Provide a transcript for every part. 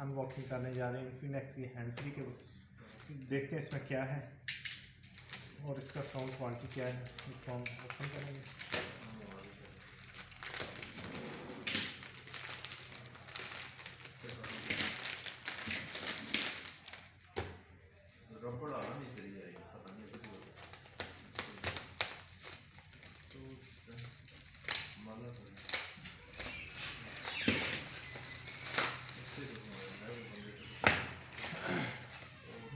Unboxing करने जा रहे हैं इन्फिनिक्स की हैंड फ्री के। देखते हैं इसमें क्या है और इसका साउंड क्वालिटी क्या है। इसको हम ओपन करेंगे। रबड़ आना नहीं चली जाएगी, पता नहीं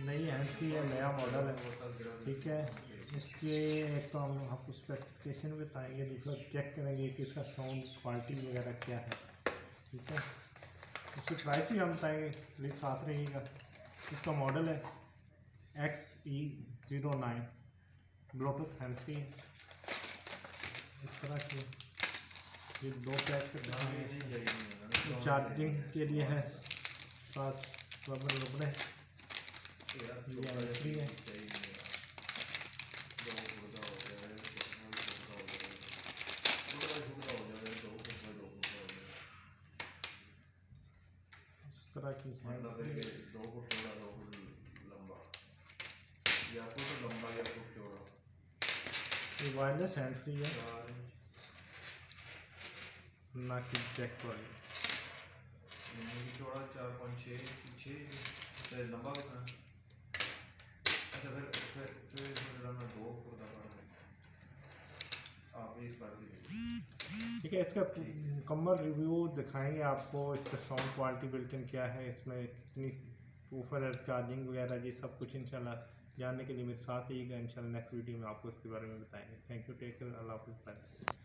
नई हैंड फ्री है, नया मॉडल है, ठीक है। इसके एक तो हम आपको स्पेसिफिकेशन बताएंगे, दूसरा चेक करेंगे कि इसका साउंड क्वालिटी वगैरह क्या है, ठीक है। उसकी प्राइस भी हम बताएंगे, प्लीज़ साथ रहिएगा। इसका मॉडल है XE9 ब्लूटूथ हैंड फ्री है। इस तरह की ये 2 पैक चार्जिंग के लिए है, 7 रबड़ है। ये हैंड फ्री है। इस तरह की हैंड फ्री 2 फुट चौड़ा 2 फुट लंबा या फुट लंबा या फुट चौड़ा। ये वायरलेस हैंड फ्री है, ना कि जैक वाली। चौड़ा 4 5 6 लंबा कितना? अच्छा फिर मैं 2 फुट का आप इस बार ठीक है। इसका मुकम्मल रिव्यू दिखाएंगे आपको। इसका साउंड क्वालिटी बिल्ट इन क्या है, इसमें कितनी ऊपर चार्जिंग वगैरह, ये सब कुछ इंशाल्लाह जानने के लिए मेरे साथ ही इंशाल्लाह नेक्स्ट वीडियो में आपको इसके बारे में बताएंगे। थैंक यू, टेक केयर, अल्लाह हाफ़िज़।